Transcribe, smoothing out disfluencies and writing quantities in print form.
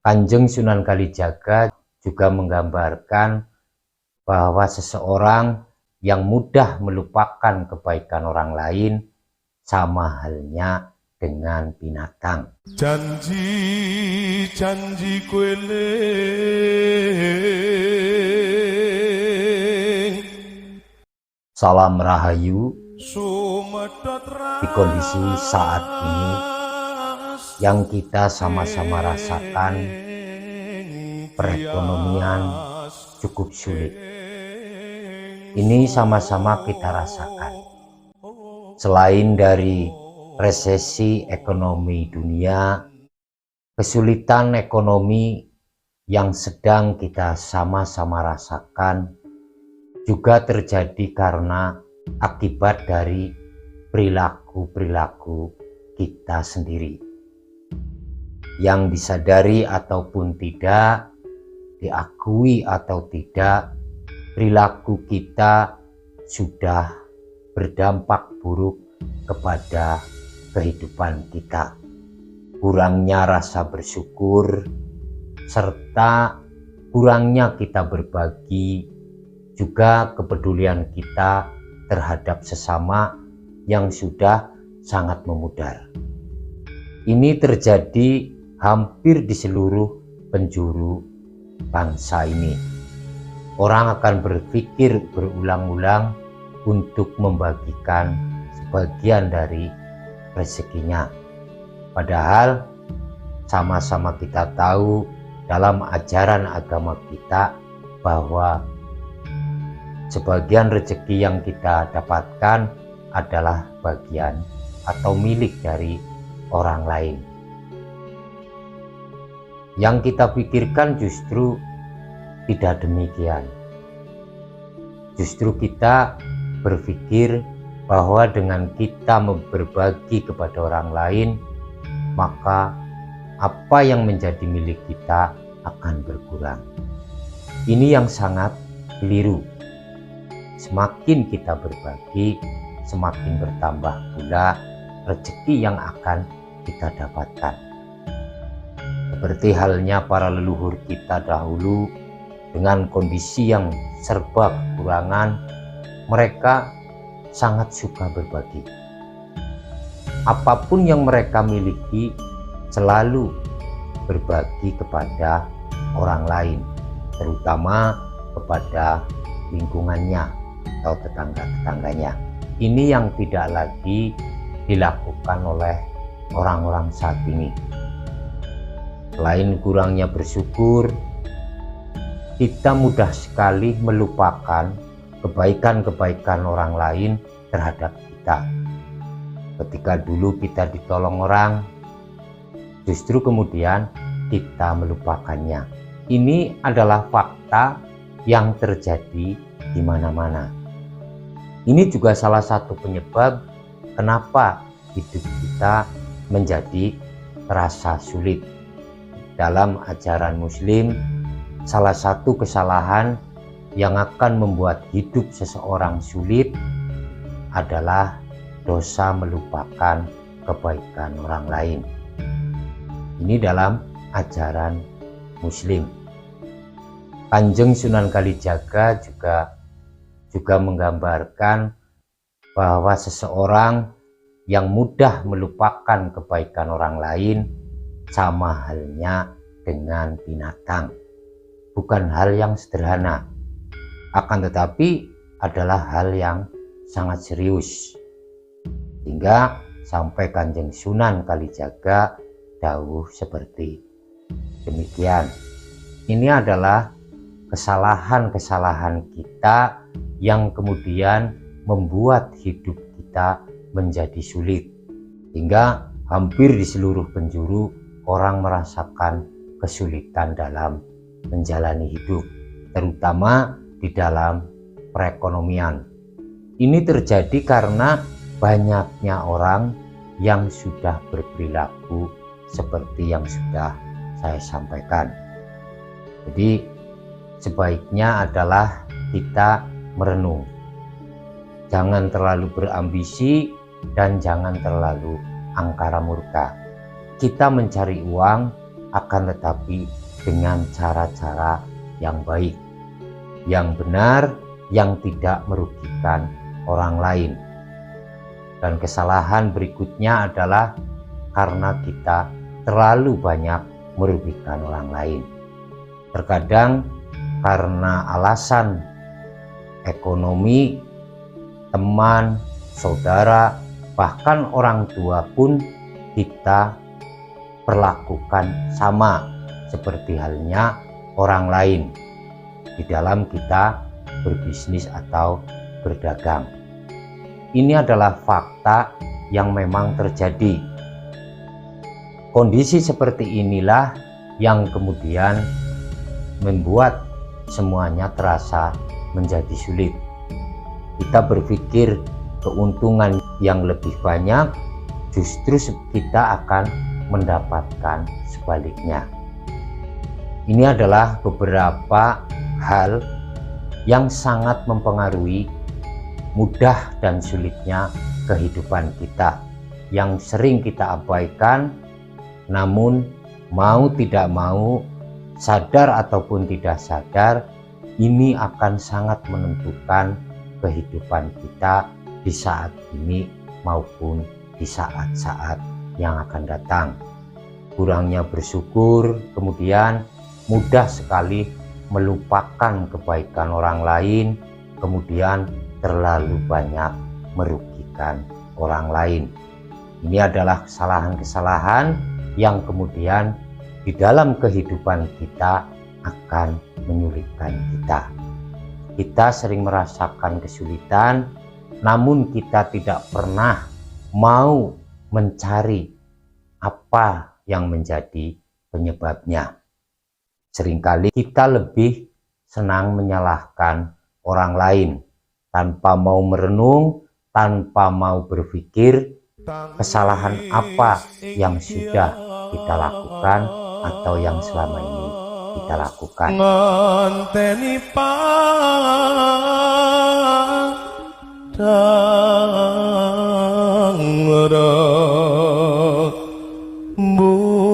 Kanjeng Sunan Kalijaga juga menggambarkan bahwa seseorang yang mudah melupakan kebaikan orang lain sama halnya dengan binatang. Janji kuele Salam Rahayu. Di kondisi saat ini yang kita sama-sama rasakan, perekonomian cukup sulit. Ini sama-sama kita rasakan. Selain dari resesi ekonomi dunia, kesulitan ekonomi yang sedang kita sama-sama rasakan juga terjadi karena akibat dari perilaku-perilaku kita sendiri. Yang disadari ataupun tidak, diakui atau tidak, perilaku kita sudah berdampak buruk kepada kehidupan kita. Kurangnya rasa bersyukur serta kurangnya kita berbagi, juga kepedulian kita terhadap sesama yang sudah sangat memudar. Ini terjadi hampir di seluruh penjuru bangsa ini. Orang akan berpikir berulang-ulang untuk membagikan sebagian dari rezekinya. Padahal sama-sama kita tahu dalam ajaran agama kita bahwa sebagian rezeki yang kita dapatkan adalah bagian atau milik dari orang lain. Yang kita pikirkan justru tidak demikian. Justru kita berpikir bahwa dengan kita berbagi kepada orang lain, maka apa yang menjadi milik kita akan berkurang. Ini yang sangat keliru. Semakin kita berbagi, semakin bertambah pula rezeki yang akan kita dapatkan. Seperti halnya para leluhur kita dahulu, dengan kondisi yang serba kekurangan, mereka sangat suka berbagi. Apapun yang mereka miliki, selalu berbagi kepada orang lain, terutama kepada lingkungannya atau tetangga-tetangganya. Ini yang tidak lagi dilakukan oleh orang-orang saat ini. Selain kurangnya bersyukur, kita mudah sekali melupakan kebaikan-kebaikan orang lain terhadap kita. Ketika dulu kita ditolong orang, justru kemudian kita melupakannya. Ini adalah fakta yang terjadi di mana-mana. Ini juga salah satu penyebab kenapa hidup kita menjadi terasa sulit. Dalam ajaran Muslim, salah satu kesalahan yang akan membuat hidup seseorang sulit adalah dosa melupakan kebaikan orang lain. Ini dalam ajaran Muslim. Kanjeng Sunan Kalijaga juga menggambarkan bahwa seseorang yang mudah melupakan kebaikan orang lain sama halnya dengan binatang. Bukan hal yang sederhana, akan tetapi adalah hal yang sangat serius. Hingga sampai Kanjeng Sunan Kalijaga dawuh seperti demikian. Ini adalah kesalahan-kesalahan kita yang kemudian membuat hidup kita menjadi sulit, hingga hampir di seluruh penjuru orang merasakan kesulitan dalam menjalani hidup, terutama di dalam perekonomian. Ini terjadi karena banyaknya orang yang sudah berperilaku seperti yang sudah saya sampaikan. Jadi sebaiknya adalah kita merenung. Jangan terlalu berambisi dan jangan terlalu angkara murka. Kita mencari uang akan tetapi dengan cara-cara yang baik, yang benar, yang tidak merugikan orang lain. Dan kesalahan berikutnya adalah karena kita terlalu banyak merugikan orang lain. Terkadang karena alasan ekonomi, teman, saudara, bahkan orang tua pun kita perlakukan sama seperti halnya orang lain di dalam kita berbisnis atau berdagang. Ini adalah fakta yang memang terjadi. Kondisi seperti inilah yang kemudian membuat semuanya terasa menjadi sulit. Kita berpikir keuntungan yang lebih banyak, justru kita akan mendapatkan sebaliknya. Ini adalah beberapa hal yang sangat mempengaruhi mudah dan sulitnya kehidupan kita, yang sering kita abaikan, namun mau tidak mau, sadar ataupun tidak sadar, ini akan sangat menentukan kehidupan kita di saat ini maupun di saat-saat yang akan datang. Kurangnya bersyukur, kemudian mudah sekali melupakan kebaikan orang lain, kemudian terlalu banyak merugikan orang lain. Ini adalah kesalahan-kesalahan yang kemudian di dalam kehidupan kita akan menyulitkan kita. Kita sering merasakan kesulitan, namun kita tidak pernah mau mencari apa yang menjadi penyebabnya. Seringkali kita lebih senang menyalahkan orang lain tanpa mau merenung, tanpa mau berpikir kesalahan apa yang sudah kita lakukan atau yang selama ini kita lakukan. Nganteni padang bulan